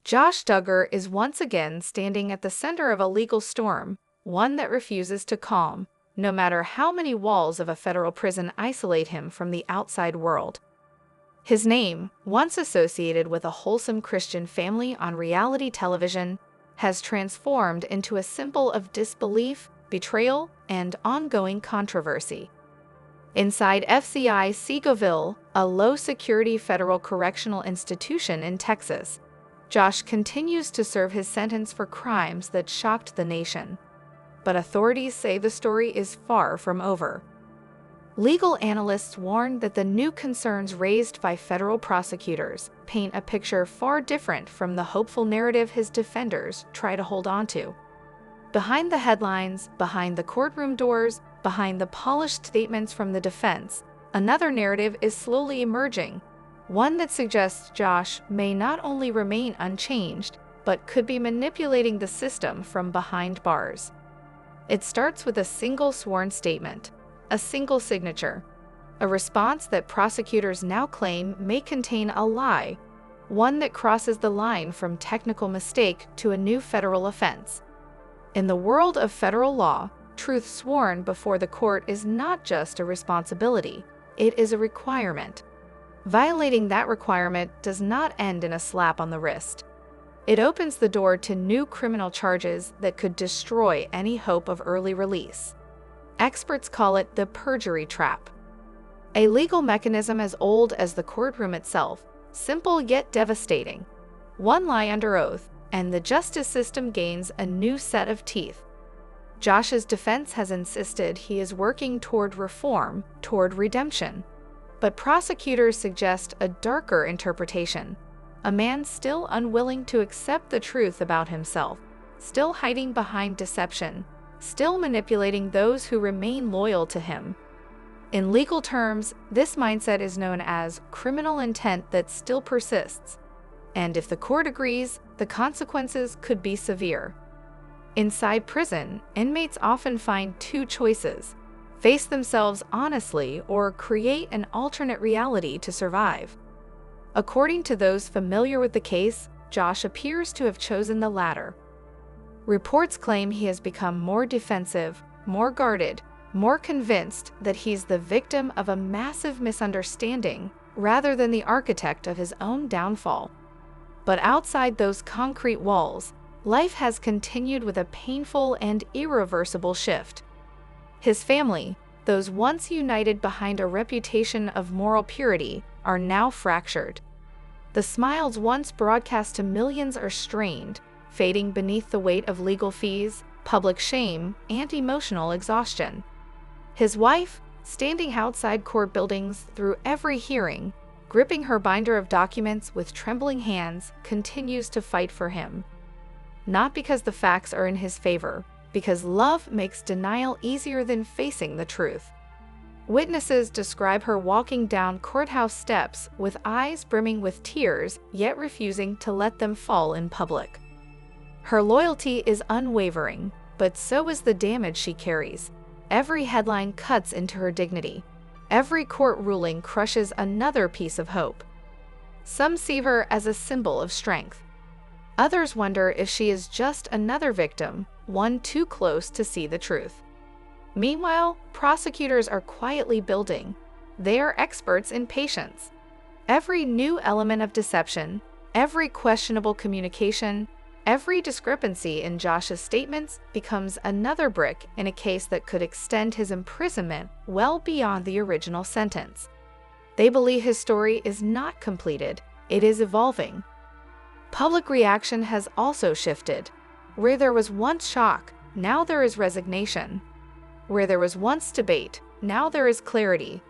Josh Duggar is once again standing at the center of a legal storm, one that refuses to calm, no matter how many walls of a federal prison isolate him from the outside world. His name, once associated with a wholesome Christian family on reality television, has transformed into a symbol of disbelief, betrayal, and ongoing controversy. Inside FCI Seagoville, a low-security federal correctional institution in Texas, Josh continues to serve his sentence for crimes that shocked the nation. But authorities say the story is far from over. Legal analysts warn that the new concerns raised by federal prosecutors paint a picture far different from the hopeful narrative his defenders try to hold on to. Behind the headlines, behind the courtroom doors, behind the polished statements from the defense, another narrative is slowly emerging, one that suggests Josh may not only remain unchanged, but could be manipulating the system from behind bars. It starts with a single sworn statement, a single signature, a response that prosecutors now claim may contain a lie, one that crosses the line from technical mistake to a new federal offense. In the world of federal law, truth sworn before the court is not just a responsibility, it is a requirement. Violating that requirement does not end in a slap on the wrist. It opens the door to new criminal charges that could destroy any hope of early release. Experts call it the perjury trap. A legal mechanism as old as the courtroom itself, simple yet devastating. One lie under oath, and the justice system gains a new set of teeth. Josh's defense has insisted he is working toward reform, toward redemption. But prosecutors suggest a darker interpretation, a man still unwilling to accept the truth about himself, still hiding behind deception, still manipulating those who remain loyal to him. In legal terms, this mindset is known as criminal intent that still persists. And if the court agrees, the consequences could be severe. Inside prison, inmates often find two choices: face themselves honestly or create an alternate reality to survive. According to those familiar with the case, Josh appears to have chosen the latter. Reports claim he has become more defensive, more guarded, more convinced that he's the victim of a massive misunderstanding rather than the architect of his own downfall. But outside those concrete walls, life has continued with a painful and irreversible shift. His family, those once united behind a reputation of moral purity, are now fractured. The smiles once broadcast to millions are strained, fading beneath the weight of legal fees, public shame, and emotional exhaustion. His wife, standing outside court buildings through every hearing, gripping her binder of documents with trembling hands, continues to fight for him. Not because the facts are in his favor, because love makes denial easier than facing the truth. Witnesses describe her walking down courthouse steps with eyes brimming with tears, yet refusing to let them fall in public. Her loyalty is unwavering, but so is the damage she carries. Every headline cuts into her dignity. Every court ruling crushes another piece of hope. Some see her as a symbol of strength. Others wonder if she is just another victim, one too close to see the truth. Meanwhile, prosecutors are quietly building. They are experts in patience. Every new element of deception, every questionable communication, every discrepancy in Josh's statements becomes another brick in a case that could extend his imprisonment well beyond the original sentence. They believe his story is not completed, it is evolving. Public reaction has also shifted. Where there was once shock, now there is resignation. Where there was once debate, now there is clarity.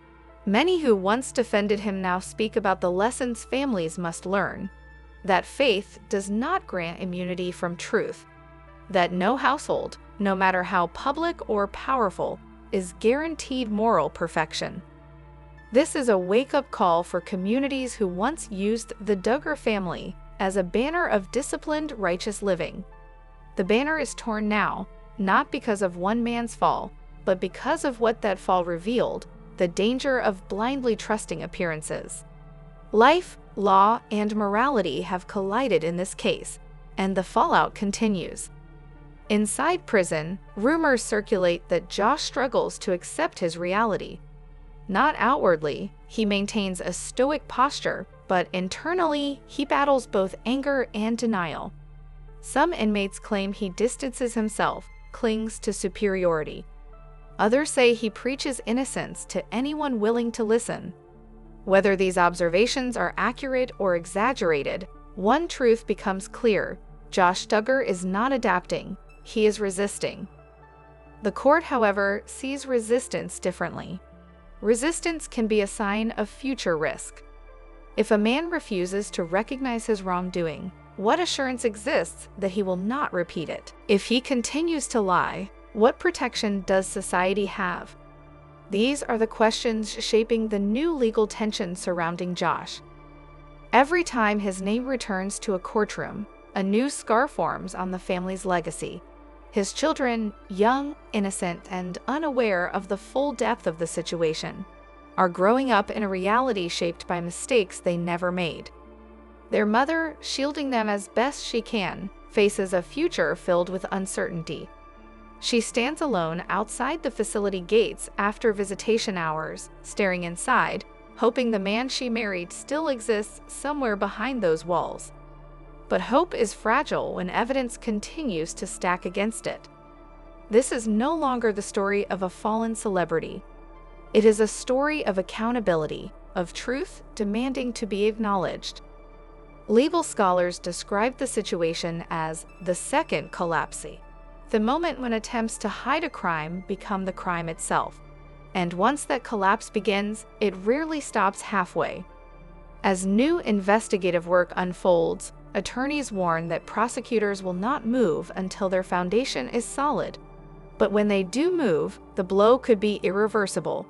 Many who once defended him now speak about the lessons families must learn. That faith does not grant immunity from truth. That no household, no matter how public or powerful, is guaranteed moral perfection. This is a wake-up call for communities who once used the Duggar family as a banner of disciplined, righteous living. The banner is torn now, not because of one man's fall, but because of what that fall revealed, the danger of blindly trusting appearances. Life, Law and morality have collided in this case, and the fallout continues. Inside prison, rumors circulate that Josh struggles to accept his reality. Not outwardly, he maintains a stoic posture, but internally, he battles both anger and denial. Some inmates claim he distances himself, clings to superiority. Others say he preaches innocence to anyone willing to listen. Whether these observations are accurate or exaggerated, one truth becomes clear: Josh Duggar is not adapting, he is resisting. The court, however, sees resistance differently. Resistance can be a sign of future risk. If a man refuses to recognize his wrongdoing, what assurance exists that he will not repeat it? If he continues to lie, what protection does society have? These are the questions shaping the new legal tension surrounding Josh. Every time his name returns to a courtroom, a new scar forms on the family's legacy. His children, young, innocent, and unaware of the full depth of the situation, are growing up in a reality shaped by mistakes they never made. Their mother, shielding them as best she can, faces a future filled with uncertainty. She stands alone outside the facility gates after visitation hours, staring inside, hoping the man she married still exists somewhere behind those walls. But hope is fragile when evidence continues to stack against it. This is no longer the story of a fallen celebrity. It is a story of accountability, of truth demanding to be acknowledged. Legal scholars describe the situation as the second collapse, the moment when attempts to hide a crime become the crime itself. And once that collapse begins, it rarely stops halfway. As new investigative work unfolds, attorneys warn that prosecutors will not move until their foundation is solid. But when they do move, the blow could be irreversible.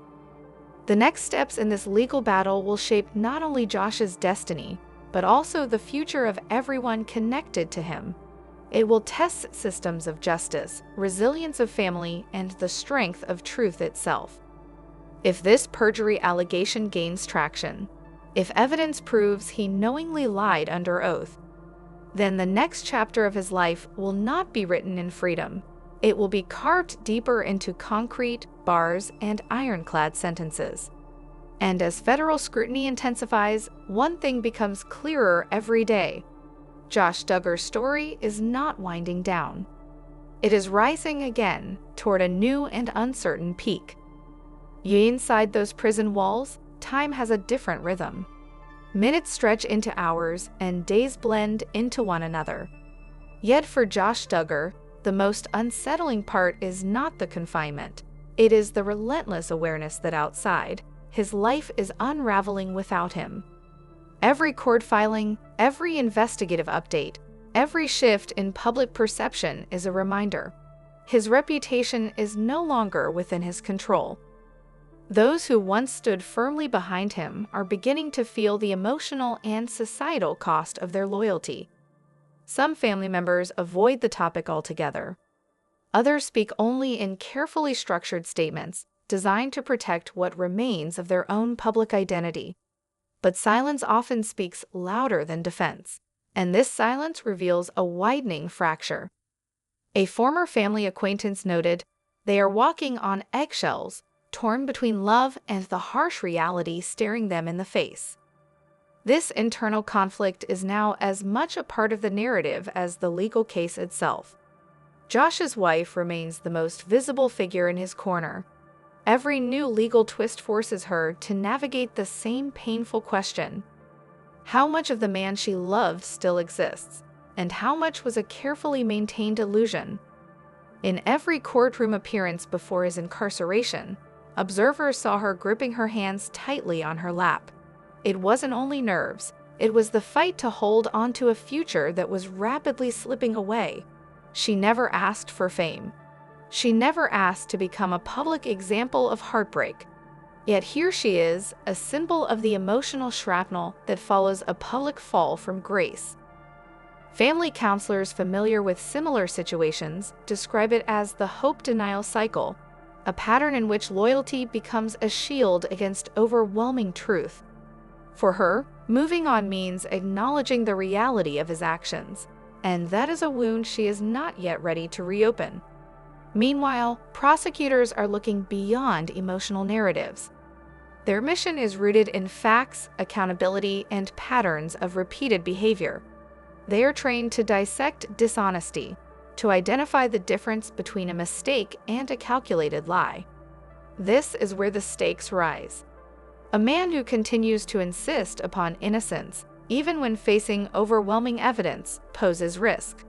The next steps in this legal battle will shape not only Josh's destiny, but also the future of everyone connected to him. It will test systems of justice, resilience of family, and the strength of truth itself. If this perjury allegation gains traction, if evidence proves he knowingly lied under oath, then the next chapter of his life will not be written in freedom. It will be carved deeper into concrete, bars, and ironclad sentences. And as federal scrutiny intensifies, one thing becomes clearer every day. Josh Duggar's story is not winding down. It is rising again toward a new and uncertain peak. Inside those prison walls, time has a different rhythm. Minutes stretch into hours, and days blend into one another. Yet for Josh Duggar, the most unsettling part is not the confinement. It is the relentless awareness that outside, his life is unraveling without him. Every court filing, every investigative update, every shift in public perception is a reminder. His reputation is no longer within his control. Those who once stood firmly behind him are beginning to feel the emotional and societal cost of their loyalty. Some family members avoid the topic altogether. Others speak only in carefully structured statements, designed to protect what remains of their own public identity. But silence often speaks louder than defense, and this silence reveals a widening fracture. A former family acquaintance noted, "They are walking on eggshells, torn between love and the harsh reality staring them in the face." This internal conflict is now as much a part of the narrative as the legal case itself. Josh's wife remains the most visible figure in his corner. Every new legal twist forces her to navigate the same painful question. How much of the man she loved still exists, and how much was a carefully maintained illusion? In every courtroom appearance before his incarceration, observers saw her gripping her hands tightly on her lap. It wasn't only nerves, it was the fight to hold onto a future that was rapidly slipping away. She never asked for fame. She never asked to become a public example of heartbreak. Yet here she is, a symbol of the emotional shrapnel that follows a public fall from grace. Family counselors familiar with similar situations describe it as the hope denial cycle, a pattern in which loyalty becomes a shield against overwhelming truth. For her, moving on means acknowledging the reality of his actions, and that is a wound she is not yet ready to reopen. Meanwhile, prosecutors are looking beyond emotional narratives. Their mission is rooted in facts, accountability, and patterns of repeated behavior. They are trained to dissect dishonesty, to identify the difference between a mistake and a calculated lie. This is where the stakes rise. A man who continues to insist upon innocence, even when facing overwhelming evidence, poses risk.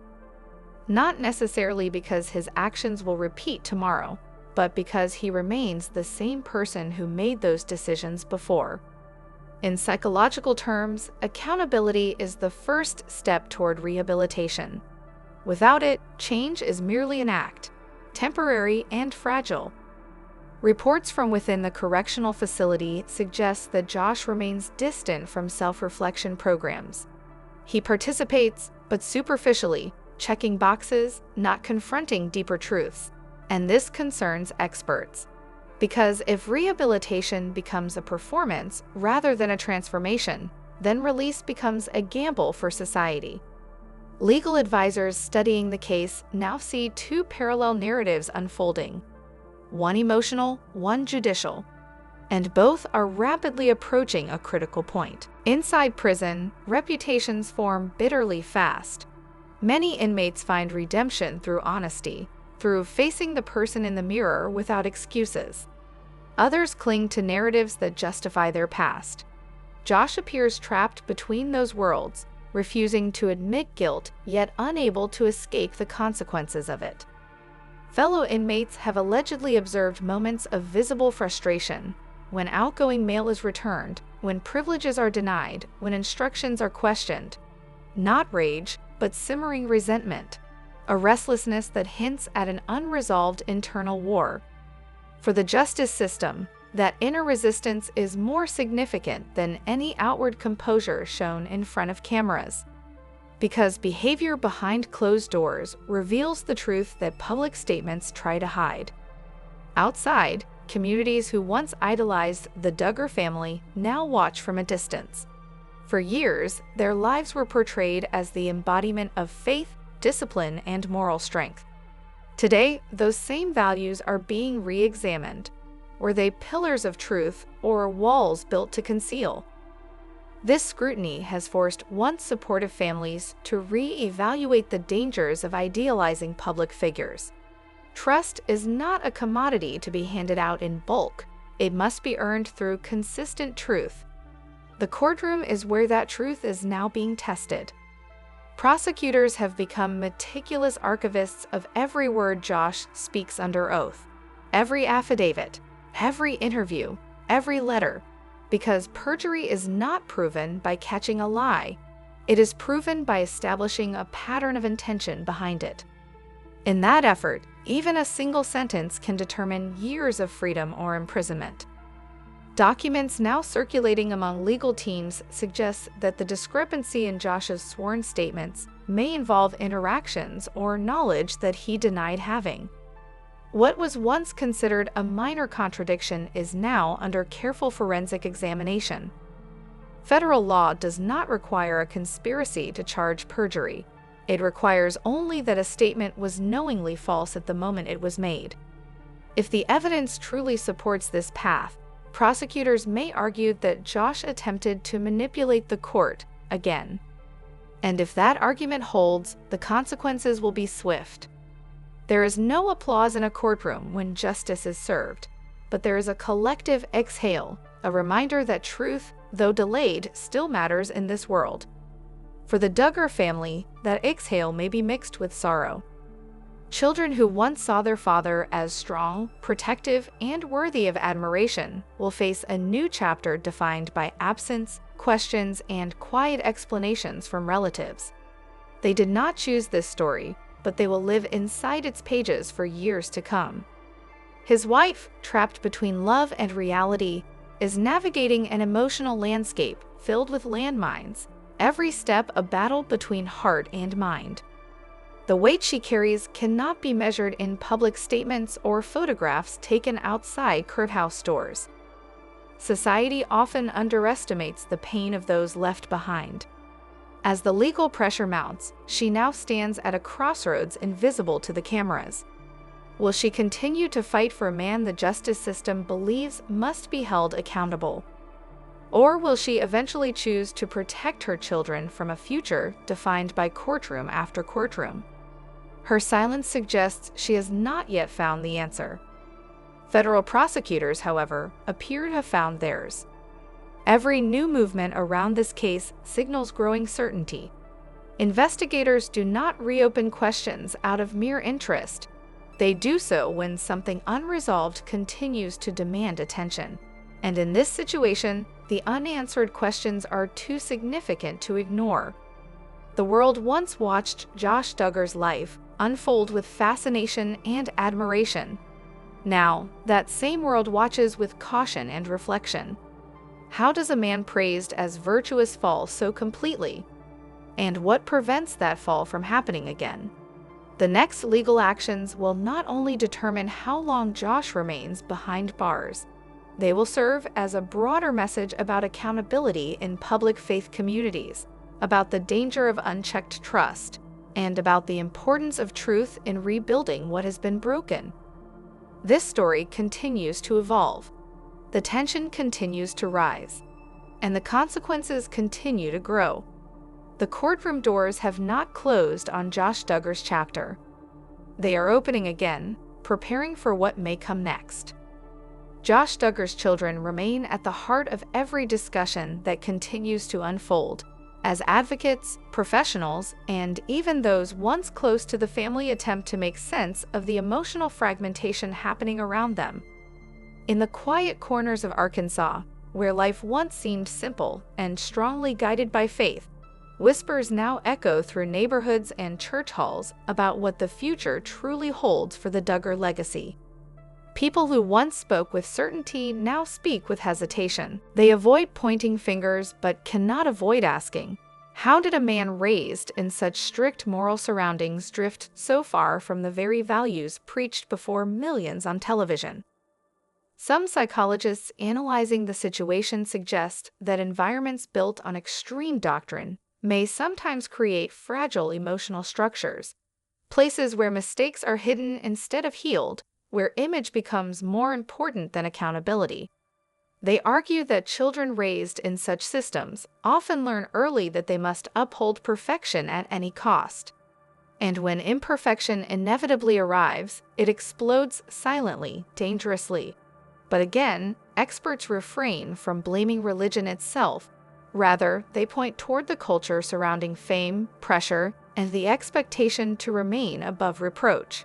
Not necessarily because his actions will repeat tomorrow, but because he remains the same person who made those decisions before. In psychological terms, accountability is the first step toward rehabilitation. Without it, change is merely an act, temporary and fragile. Reports from within the correctional facility suggest that Josh remains distant from self-reflection programs. He participates, but superficially, checking boxes, not confronting deeper truths. And this concerns experts. Because if rehabilitation becomes a performance rather than a transformation, then release becomes a gamble for society. Legal advisors studying the case now see two parallel narratives unfolding. One emotional, one judicial. And both are rapidly approaching a critical point. Inside prison, reputations form bitterly fast. Many inmates find redemption through honesty, through facing the person in the mirror without excuses. Others cling to narratives that justify their past. Josh appears trapped between those worlds, refusing to admit guilt, yet unable to escape the consequences of it. Fellow inmates have allegedly observed moments of visible frustration, when outgoing mail is returned, when privileges are denied, when instructions are questioned. Not rage, but simmering resentment, a restlessness that hints at an unresolved internal war. For the justice system, that inner resistance is more significant than any outward composure shown in front of cameras. Because behavior behind closed doors reveals the truth that public statements try to hide. Outside, communities who once idolized the Duggar family now watch from a distance. For years, their lives were portrayed as the embodiment of faith, discipline, and moral strength. Today, those same values are being re-examined. Were they pillars of truth or walls built to conceal? This scrutiny has forced once supportive families to re-evaluate the dangers of idealizing public figures. Trust is not a commodity to be handed out in bulk. It must be earned through consistent truth. The courtroom is where that truth is now being tested. Prosecutors have become meticulous archivists of every word Josh speaks under oath, every affidavit, every interview, every letter, because perjury is not proven by catching a lie. It is proven by establishing a pattern of intention behind it. In that effort, even a single sentence can determine years of freedom or imprisonment. Documents now circulating among legal teams suggest that the discrepancy in Josh's sworn statements may involve interactions or knowledge that he denied having. What was once considered a minor contradiction is now under careful forensic examination. Federal law does not require a conspiracy to charge perjury. It requires only that a statement was knowingly false at the moment it was made. If the evidence truly supports this path, prosecutors may argue that Josh attempted to manipulate the court again. And if that argument holds, the consequences will be swift. There is no applause in a courtroom when justice is served, but there is a collective exhale, a reminder that truth, though delayed, still matters in this world. For the Duggar family, that exhale may be mixed with sorrow. Children who once saw their father as strong, protective, and worthy of admiration will face a new chapter defined by absence, questions, and quiet explanations from relatives. They did not choose this story, but they will live inside its pages for years to come. His wife, trapped between love and reality, is navigating an emotional landscape filled with landmines, every step a battle between heart and mind. The weight she carries cannot be measured in public statements or photographs taken outside courthouse doors. society often underestimates the pain of those left behind. As the legal pressure mounts, she now stands at a crossroads invisible to the cameras. Will she continue to fight for a man the justice system believes must be held accountable? Or will she eventually choose to protect her children from a future defined by courtroom after courtroom? Her silence suggests she has not yet found the answer. Federal prosecutors, however, appear to have found theirs. Every new movement around this case signals growing certainty. Investigators do not reopen questions out of mere interest. They do so when something unresolved continues to demand attention. And in this situation, the unanswered questions are too significant to ignore. The world once watched Josh Duggar's life unfold with fascination and admiration. Now, that same world watches with caution and reflection. How does a man praised as virtuous fall so completely? And what prevents that fall from happening again? The next legal actions will not only determine how long Josh remains behind bars, they will serve as a broader message about accountability in public faith communities, about the danger of unchecked trust, and about the importance of truth in rebuilding what has been broken. This story continues to evolve. The tension continues to rise, and the consequences continue to grow. The courtroom doors have not closed on Josh Duggar's chapter. They are opening again, preparing for what may come next. Josh Duggar's children remain at the heart of every discussion that continues to unfold, as advocates, professionals, and even those once close to the family attempt to make sense of the emotional fragmentation happening around them. In the quiet corners of Arkansas, where life once seemed simple and strongly guided by faith, whispers now echo through neighborhoods and church halls about what the future truly holds for the Duggar legacy. People who once spoke with certainty now speak with hesitation. They avoid pointing fingers but cannot avoid asking, how did a man raised in such strict moral surroundings drift so far from the very values preached before millions on television? Some psychologists analyzing the situation suggest that environments built on extreme doctrine may sometimes create fragile emotional structures, places where mistakes are hidden instead of healed, where image becomes more important than accountability. They argue that children raised in such systems often learn early that they must uphold perfection at any cost. And when imperfection inevitably arrives, it explodes silently, dangerously. But again, experts refrain from blaming religion itself. Rather, they point toward the culture surrounding fame, pressure, and the expectation to remain above reproach.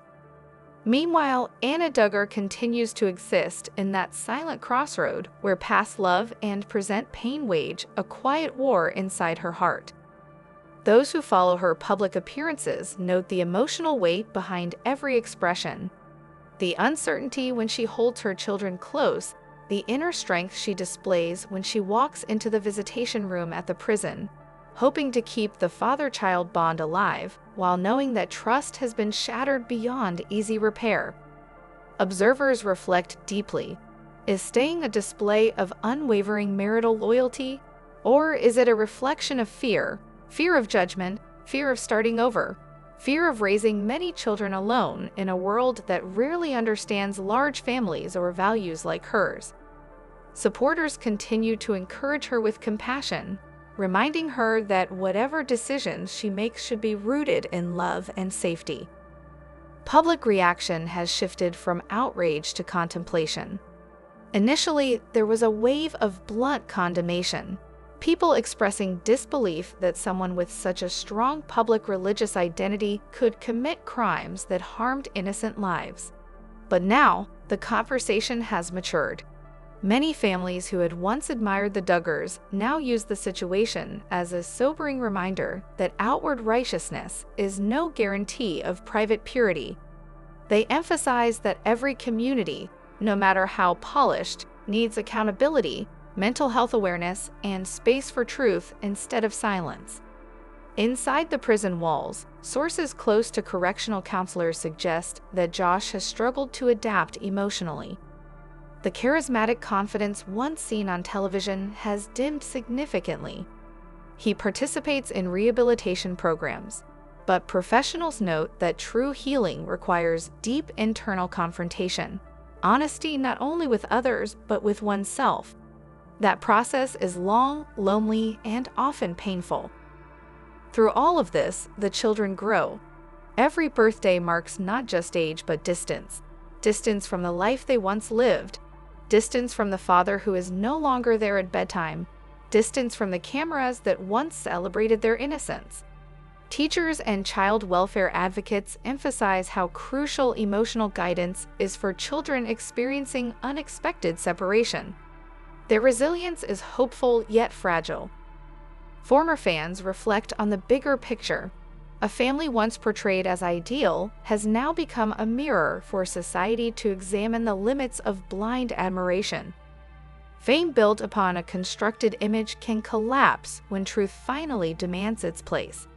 Meanwhile, Anna Duggar continues to exist in that silent crossroad where past love and present pain wage a quiet war inside her heart. Those who follow her public appearances note the emotional weight behind every expression, the uncertainty when she holds her children close, the inner strength she displays when she walks into the visitation room at the prison, hoping to keep the father-child bond alive while knowing that trust has been shattered beyond easy repair. Observers reflect deeply. Is staying a display of unwavering marital loyalty, or is it a reflection of fear of judgment, fear of starting over, fear of raising many children alone in a world that rarely understands large families or values like hers? Supporters continue to encourage her with compassion, reminding her that whatever decisions she makes should be rooted in love and safety. Public reaction has shifted from outrage to contemplation. Initially, there was a wave of blunt condemnation, people expressing disbelief that someone with such a strong public religious identity could commit crimes that harmed innocent lives. But now, the conversation has matured. Many families who had once admired the Duggars now use the situation as a sobering reminder that outward righteousness is no guarantee of private purity. They emphasize that every community, no matter how polished, needs accountability, mental health awareness, and space for truth instead of silence. Inside the prison walls, sources close to correctional counselors suggest that Josh has struggled to adapt emotionally. The charismatic confidence once seen on television has dimmed significantly. He participates in rehabilitation programs, but professionals note that true healing requires deep internal confrontation, honesty not only with others but with oneself. That process is long, lonely, and often painful. Through all of this, the children grow. Every birthday marks not just age but distance. Distance from the life they once lived. Distance from the father who is no longer there at bedtime. Distance from the cameras that once celebrated their innocence. Teachers and child welfare advocates emphasize how crucial emotional guidance is for children experiencing unexpected separation. Their resilience is hopeful yet fragile. Former fans reflect on the bigger picture. A family once portrayed as ideal has now become a mirror for society to examine the limits of blind admiration. Fame built upon a constructed image can collapse when truth finally demands its place.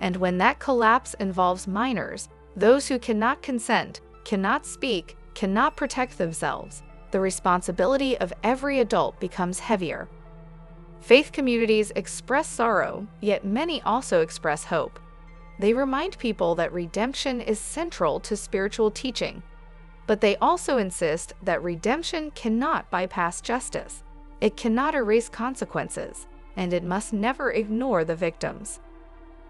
And when that collapse involves minors, those who cannot consent, cannot speak, cannot protect themselves, the responsibility of every adult becomes heavier. Faith communities express sorrow, yet many also express hope. They remind people that redemption is central to spiritual teaching, but they also insist that redemption cannot bypass justice. It cannot erase consequences, and it must never ignore the victims.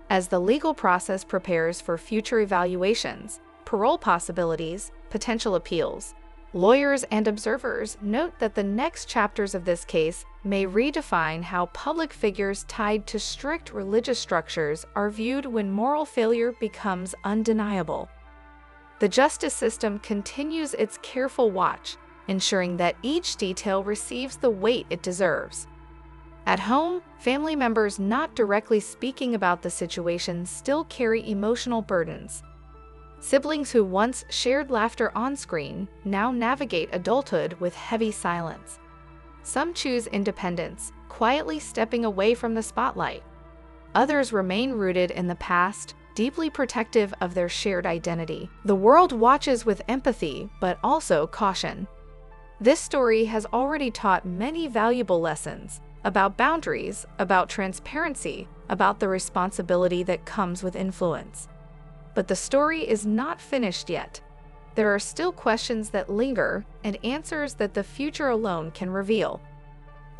As the legal process prepares for future evaluations, parole possibilities, potential appeals, lawyers and observers note that the next chapters of this case may redefine how public figures tied to strict religious structures are viewed when moral failure becomes undeniable. The justice system continues its careful watch, ensuring that each detail receives the weight it deserves. At home, family members not directly speaking about the situation still carry emotional burdens. Siblings who once shared laughter on screen now navigate adulthood with heavy silence. Some choose independence, quietly stepping away from the spotlight. Others remain rooted in the past, deeply protective of their shared identity. The world watches with empathy, but also caution. This story has already taught many valuable lessons about boundaries, about transparency, about the responsibility that comes with influence. But the story is not finished yet. There are still questions that linger and answers that the future alone can reveal.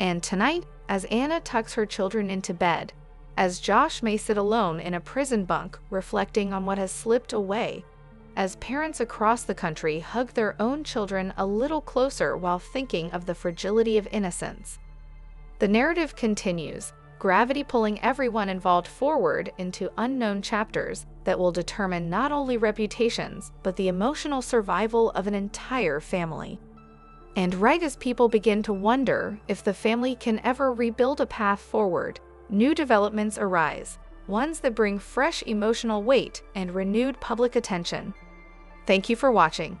And tonight, as Anna tucks her children into bed, as Josh may sit alone in a prison bunk reflecting on what has slipped away, as parents across the country hug their own children a little closer while thinking of the fragility of innocence, the narrative continues, gravity pulling everyone involved forward into unknown chapters that will determine not only reputations, but the emotional survival of an entire family. And right as people begin to wonder if the family can ever rebuild a path forward, new developments arise, ones that bring fresh emotional weight and renewed public attention. Thank you for watching.